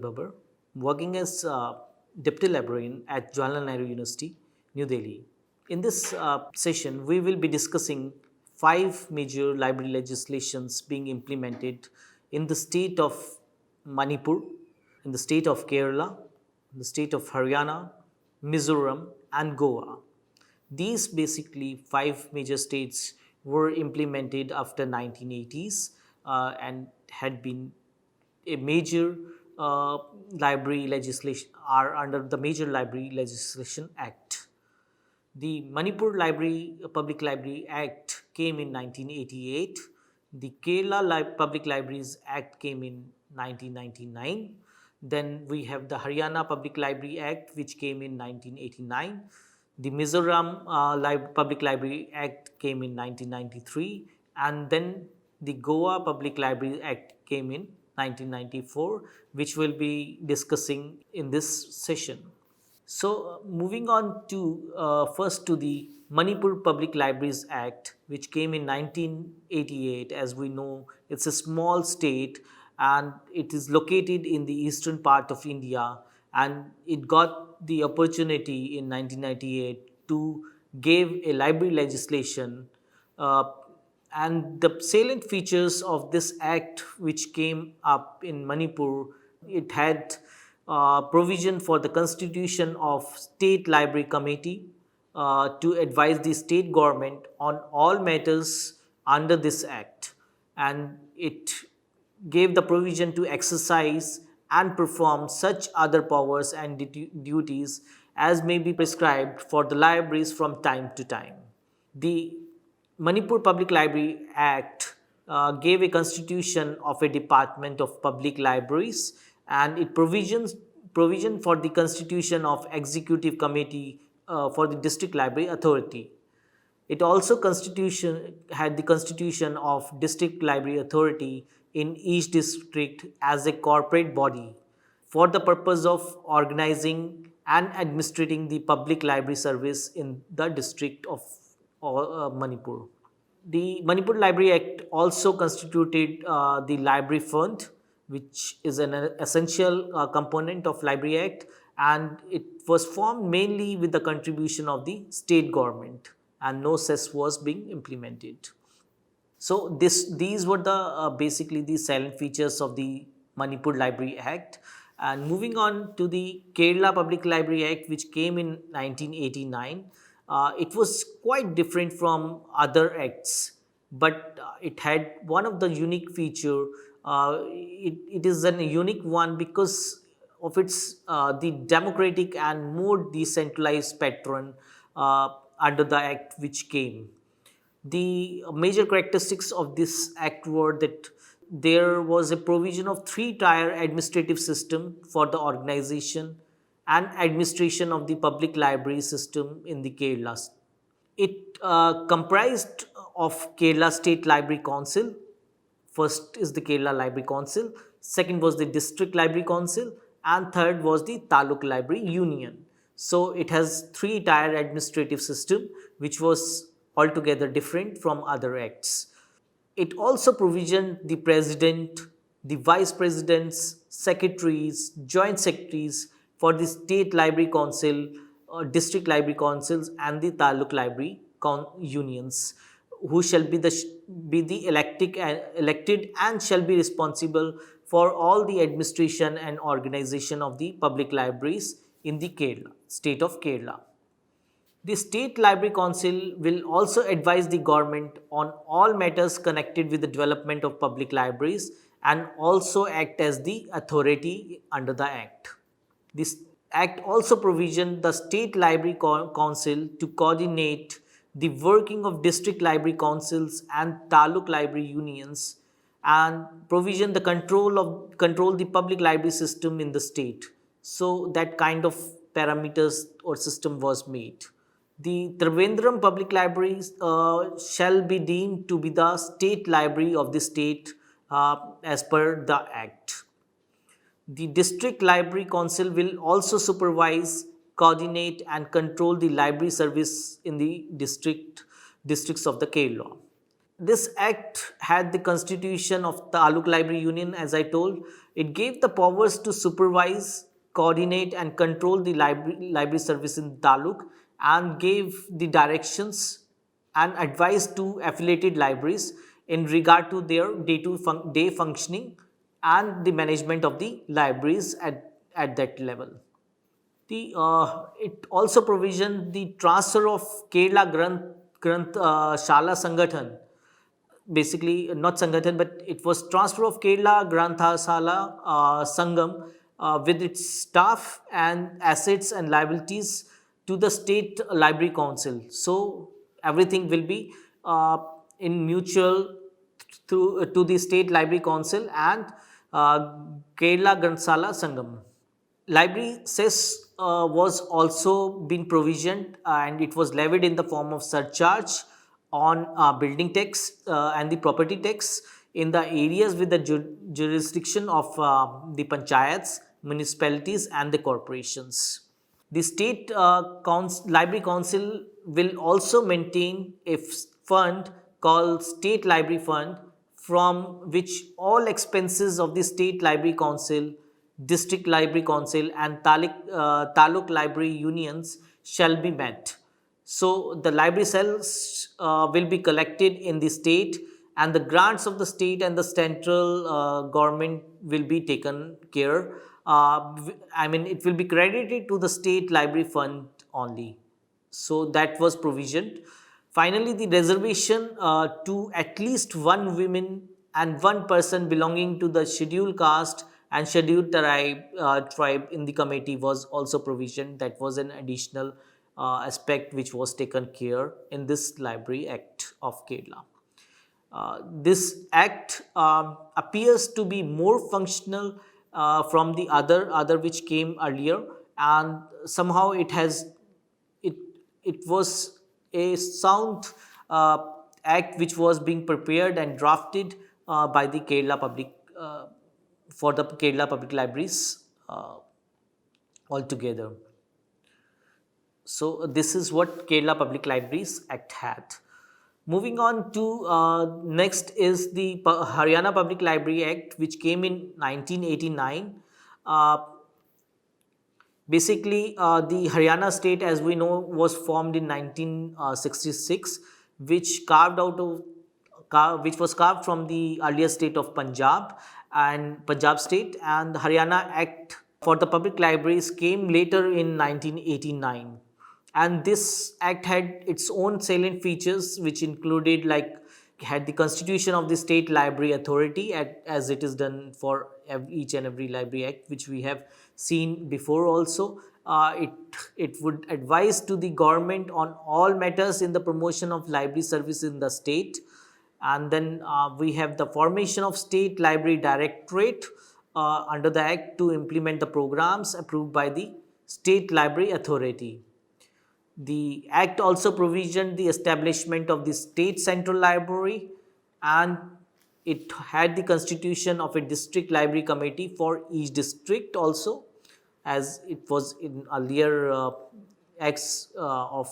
Babar, working as Deputy Librarian at Jawaharlal Nehru University, New Delhi. In this session, we will be discussing five major library legislations being implemented in the state of Manipur, in the state of Kerala, in the state of Haryana, Mizoram, and Goa. These basically five major states were implemented after 1980s and had been a major library legislation are under the Major Library Legislation Act. The Manipur Public Library Act came in 1988. The Kerala Public Libraries Act came in 1999. Then we have the Haryana Public Library Act, which came in 1989. The Mizoram Public Library Act came in 1993. And then the Goa Public Library Act came in 1994, which we'll be discussing in this session. So, moving on to first to the Manipur Public Libraries Act, which came in 1988. As we know, it's a small state and it is located in the eastern part of India, and it got the opportunity in 1998 to give a library legislation. And the salient features of this act, which came up in Manipur, it had provision for the constitution of State Library Committee to advise the state government on all matters under this act, and it gave the provision to exercise and perform such other powers and duties as may be prescribed for the libraries from time to time. The Manipur Public Library Act gave a constitution of a Department of Public Libraries, and it provision for the constitution of Executive Committee for the District Library Authority. It also had the constitution of District Library Authority in each district as a corporate body for the purpose of organizing and administrating the public library service in the district of Manipur. The Manipur Library Act also constituted the Library Fund, which is an essential component of Library Act, and it was formed mainly with the contribution of the state government, and no cess was being implemented. So these were the basically the silent features of the Manipur Library Act. And moving on to the Kerala Public Library Act, which came in 1989, it was quite different from other acts, but it had one of the unique feature. It is a unique one because of its the democratic and more decentralized pattern under the act which came. The major characteristics of this act were that there was a provision of three-tier administrative system for the organization and administration of the public library system in the Kerala. It comprised of Kerala State Library Council. First is the Kerala Library Council, second was the District Library Council, and third was the Taluk Library Union. So it has three-tier administrative system, which was altogether different from other acts. It also provisioned the president, the vice presidents, secretaries, joint secretaries for the State Library Council, District Library Councils, and the Taluk Library Unions, who shall be the elected and shall be responsible for all the administration and organization of the public libraries in the state of Kerala. The State Library Council will also advise the government on all matters connected with the development of public libraries and also act as the authority under the Act. This Act also provisioned the State Library Council to coordinate the working of district library councils and taluk library unions, and provision the control the public library system in the state. So that kind of parameters or system was made. The Trivandrum Public Libraries shall be deemed to be the state library of the state as per the Act. The District Library Council will also supervise, coordinate, and control the library service in the districts of the Kerala. this act had the constitution of Taluk Library Union, as I told. It gave the powers to supervise, coordinate, and control the library service in Taluk, and gave the directions and advice to affiliated libraries in regard to their day functioning and the management of the libraries at that level. It also provisioned the transfer of Kerala Granth Shala Sangathan, basically not Sangathan, but it was transfer of Kerala Granthasala Sangam with its staff and assets and liabilities to the State Library Council. So everything will be in mutual through to the State Library Council and Kerala Granthsala Sangam. Library cess was also been provisioned and it was levied in the form of surcharge on building tax and the property tax in the areas with the jurisdiction of the panchayats, municipalities and the corporations. The State Library Council will also maintain a fund called State Library Fund, from which all expenses of the State Library Council, District Library Council and Taluk Library Unions shall be met. So the library cells will be collected in the state, and the grants of the state and the central government will be taken care. I mean, it will be credited to the State Library Fund only. So that was provisioned. Finally, the reservation to at least one woman and one person belonging to the scheduled caste and scheduled tribe in the committee was also provisioned. That was an additional aspect which was taken care in this Library Act of Kerala. This act appears to be more functional from the other which came earlier, and somehow it was a sound act which was being prepared and drafted by the Kerala public for the Kerala public libraries altogether. So this is what Kerala Public Libraries Act had. Moving on to next is the Haryana Public Library Act, which came in 1989. Basically, the Haryana state, as we know, was formed in 1966, which was carved from the earlier state of Punjab and Punjab state, and the Haryana Act for the public libraries came later in 1989. And this act had its own salient features, which included had the constitution of the State Library Authority, as it is done for each and every library act, which we have seen before also. It would advise to the government on all matters in the promotion of library service in the state. And then we have the formation of State Library Directorate under the act to implement the programs approved by the State Library Authority. The Act also provisioned the establishment of the State Central Library, and it had the constitution of a District Library Committee for each district also, as it was in earlier acts of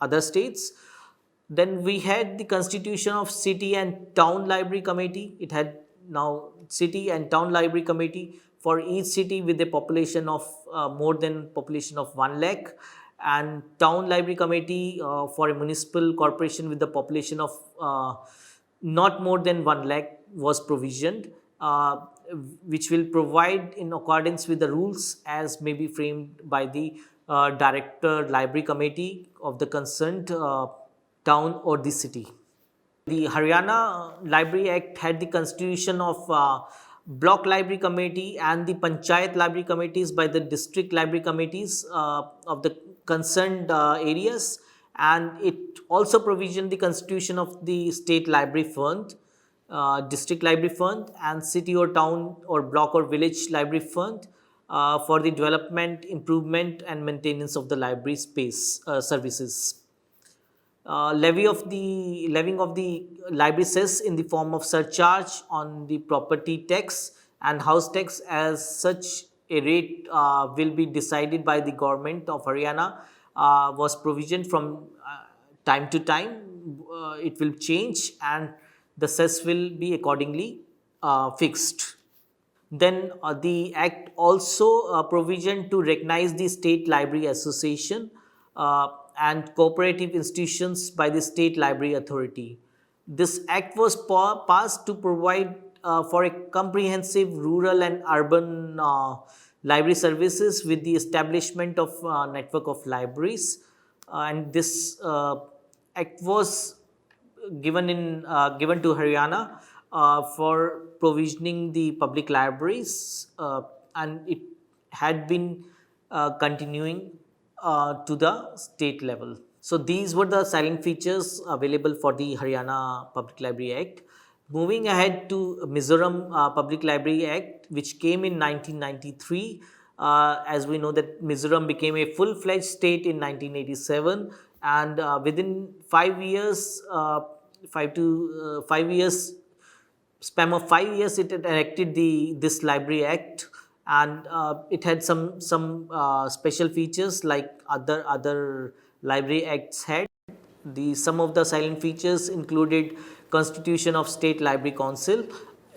other states. Then we had the constitution of City and Town Library Committee. It had now City and Town Library Committee for each city with a population of more than population of 1 lakh, and Town Library Committee for a municipal corporation with the population of not more than 1 lakh was provisioned, which will provide in accordance with the rules as may be framed by the Director Library Committee of the concerned town or the city. The Haryana Library Act had the constitution of Block Library Committee and the Panchayat Library Committees by the District Library Committees of the concerned areas, and it also provisioned the constitution of the State Library Fund, District Library Fund and City or Town or Block or Village Library Fund for the development, improvement and maintenance of the library space services. Levying of the library cess in the form of surcharge on the property tax and house tax, as such a rate will be decided by the government of Haryana, was provisioned from time to time. It will change, and the cess will be accordingly fixed. Then the Act also provision to recognize the State Library Association and cooperative institutions by the State Library Authority. This Act was passed to provide for a comprehensive rural and urban library services with the establishment of network of libraries. And this Act was given to Haryana for provisioning the public libraries, and it had been continuing to the state level. So these were the silent features available for the Haryana Public Library Act. Moving ahead to Mizoram Public Library Act, which came in 1993. As we know that Mizoram became a full-fledged state in 1987, and within 5 years, 5 years span of 5 years, it had enacted this Library Act, and it had some special features like other library acts had. Some of the silent features included constitution of State Library Council.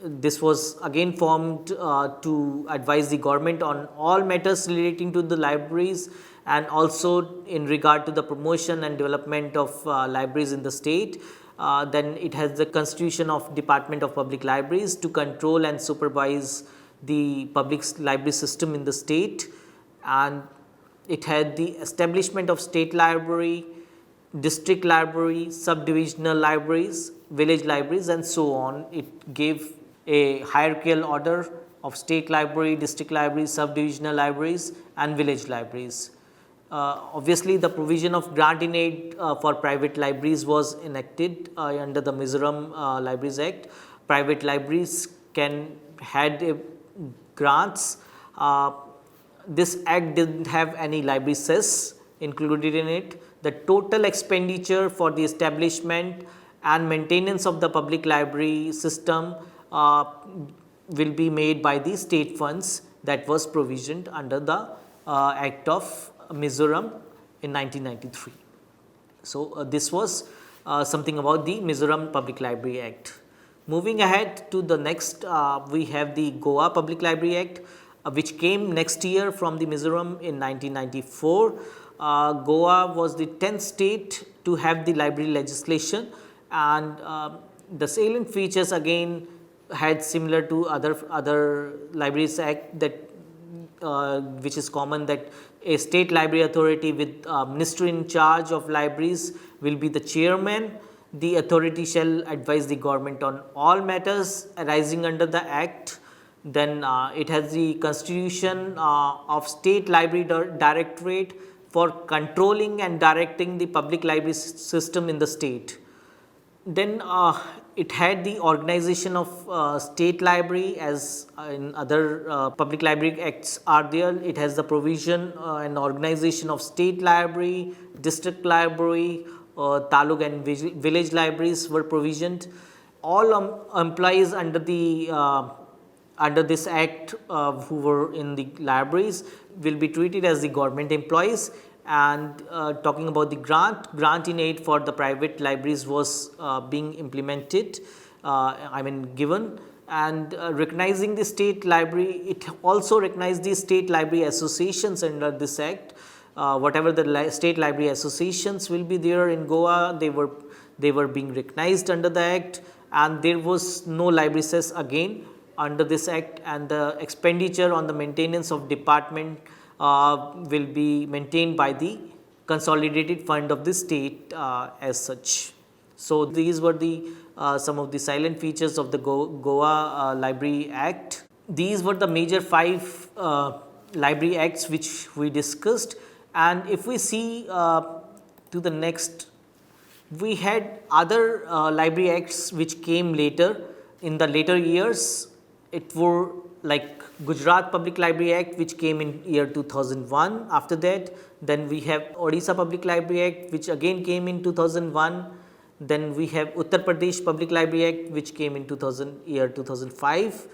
This was again formed to advise the government on all matters relating to the libraries, and also in regard to the promotion and development of libraries in the state. Then it has the constitution of Department of Public Libraries to control and supervise the public library system in the state, and it had the establishment of state library, district library, subdivisional libraries, village libraries, and so on. It gave a hierarchical order of state library, district libraries, subdivisional libraries, and village libraries. Obviously, the provision of grant in aid for private libraries was enacted under the Mizoram Libraries Act. Private libraries had grants. This act didn't have any library cess included in it. The total expenditure for the establishment and maintenance of the public library system will be made by the state funds that was provisioned under the Act of Mizoram in 1993. So this was something about the Mizoram Public Library Act. Moving ahead to the next, we have the Goa Public Library Act, which came next year from the Mizoram in 1994. Goa was the 10th state to have the library legislation, and the salient features again had similar to other libraries act that which is common, that a state library authority with ministry in charge of libraries will be the chairman. The authority shall advise the government on all matters arising under the act. Then it has the constitution of State Library Directorate for controlling and directing the public library system in the state. Then it had the organization of state library, as in other public library acts are there. It has the provision and organization of state library, district library, taluk and village libraries were provisioned. All employees under this act who were in the libraries will be treated as the government employees. And talking about the grant in aid for the private libraries was being implemented, given, and recognizing the state library. It also recognized the state library associations under this act. Whatever the state library associations will be there in Goa, they were being recognized under the act, and there was no library cess again under this act, and the expenditure on the maintenance of department will be maintained by the consolidated fund of the state as such. So these were the some of the silent features of the Goa Library Act. These were the major 5 library acts which we discussed, and if we see to the next, we had other library acts which came later in the later years. It were like Gujarat Public Library Act, which came in year 2001. After that, then we have Odisha Public Library Act, which again came in 2001. Then we have Uttar Pradesh Public Library Act, which came in year 2005.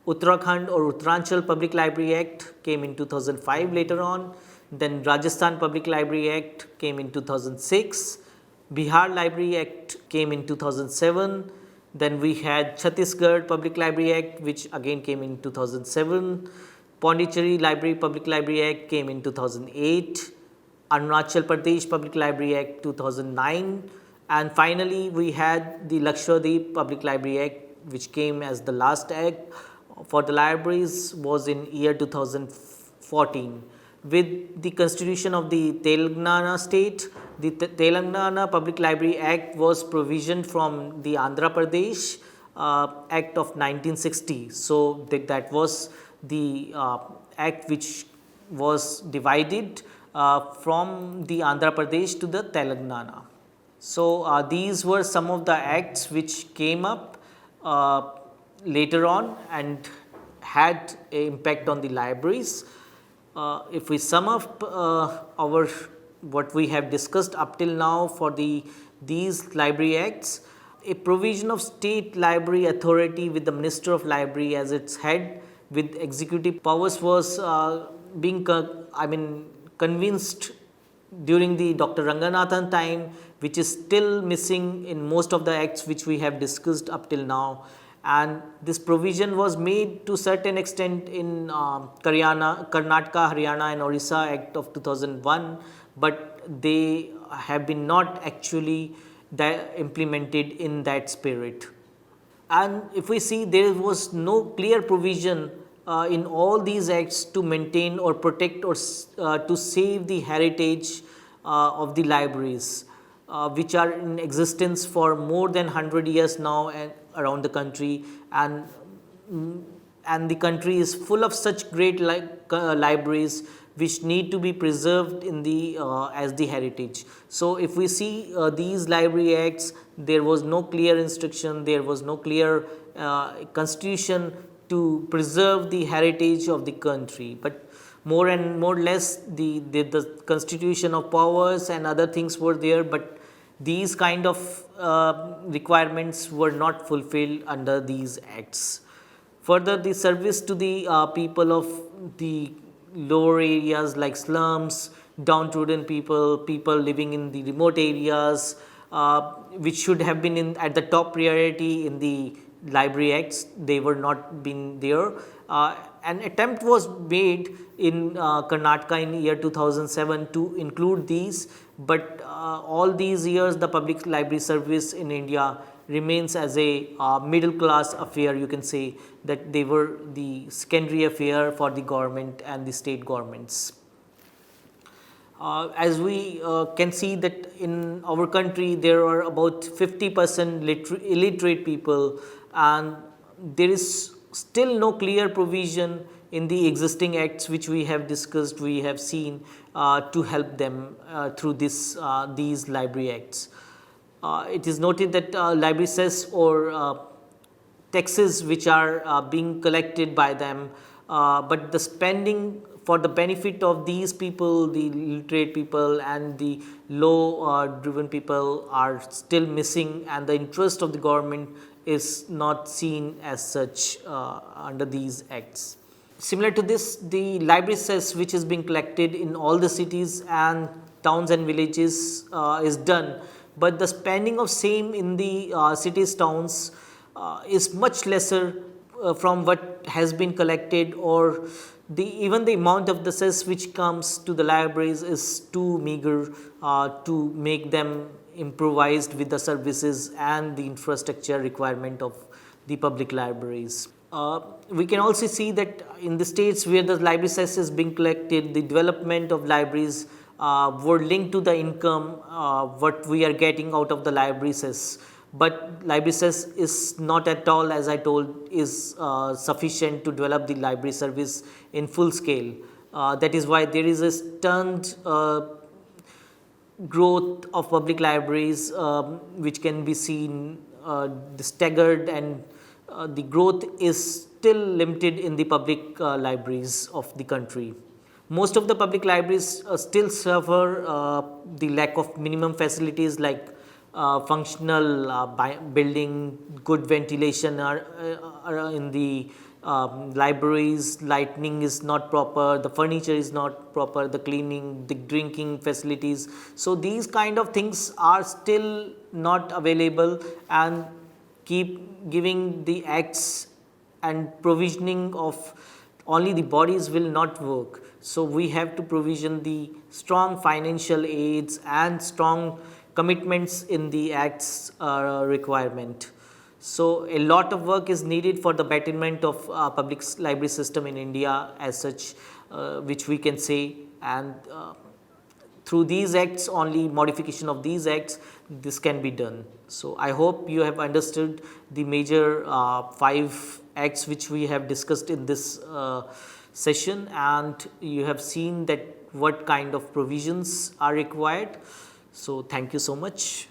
Uttarakhand or Uttaranchal Public Library Act came in 2005 later on. Then Rajasthan Public Library Act came in 2006. Bihar Library Act came in 2007. Then we had Chhattisgarh Public Library Act, which again came in 2007. Pondicherry Library Public Library Act came in 2008. Arunachal Pradesh Public Library Act 2009, and finally we had the Lakshadweep Public Library Act, which came as the last act for the libraries, was in year 2014. With the constitution of the Telangana state, the Telangana Public Library Act was provisioned from the Andhra Pradesh Act of 1960. So that was the act which was divided from the Andhra Pradesh to the Telangana. So these were some of the acts which came up later on and had an impact on the libraries. If we sum up our what we have discussed up till now for these library acts, a provision of state library authority with the Minister of Library as its head with executive powers was being convinced during the Dr. Ranganathan time, which is still missing in most of the acts which we have discussed up till now. And this provision was made to certain extent in Karnataka, Haryana and Orissa Act of 2001, but they have been not actually implemented in that spirit. And if we see, there was no clear provision in all these acts to maintain or protect or to save the heritage of the libraries, which are in existence for more than 100 years now and around the country, and the country is full of such great libraries which need to be preserved in the as the heritage. So if we see these library acts, there was no clear instruction, there was no clear constitution to preserve the heritage of the country, but more and more less the constitution of powers and other things were there, but these kind of requirements were not fulfilled under these acts. Further, the service to the people of the lower areas like slums, downtrodden people, people living in the remote areas, which should have been at the top priority in the library acts, they were not been there. An attempt was made in Karnataka in year 2007 to include these, but all these years the public library service in India remains as a middle class affair. You can say that they were the secondary affair for the government and the state governments. As we can see that in our country there are about 50% illiterate people, and there is still no clear provision in the existing acts which we have discussed, we have seen to help them through these library acts. It is noted that library cess or taxes which are being collected by them, but the spending for the benefit of these people, the illiterate people and the low driven people, are still missing, and the interest of the government is not seen as such under these acts. Similar to this, the library cess which is being collected in all the cities and towns and villages is done, but the spending of same in the cities, towns is much lesser from what has been collected, or even the amount of the cess which comes to the libraries is too meager to make them improvised with the services and the infrastructure requirement of the public libraries. We can also see that in the states where the library cess is being collected, the development of libraries were linked to the income what we are getting out of the library cess. But library cess is not at all, as I told, is sufficient to develop the library service in full scale. That is why there is a stunned growth of public libraries which can be seen staggered, and the growth is still limited in the public libraries of the country. Most of the public libraries still suffer the lack of minimum facilities like functional building, good ventilation in the libraries, lighting is not proper, the furniture is not proper, the cleaning, the drinking facilities. So these kind of things are still not available, and keep giving the acts and provisioning of only the bodies will not work. So we have to provision the strong financial aids and strong commitments in the acts requirement. So a lot of work is needed for the betterment of public library system in India as such, which we can say, and through these acts, only modification of these acts, this can be done. So I hope you have understood the major five acts which we have discussed in this session, and you have seen that what kind of provisions are required. So thank you so much.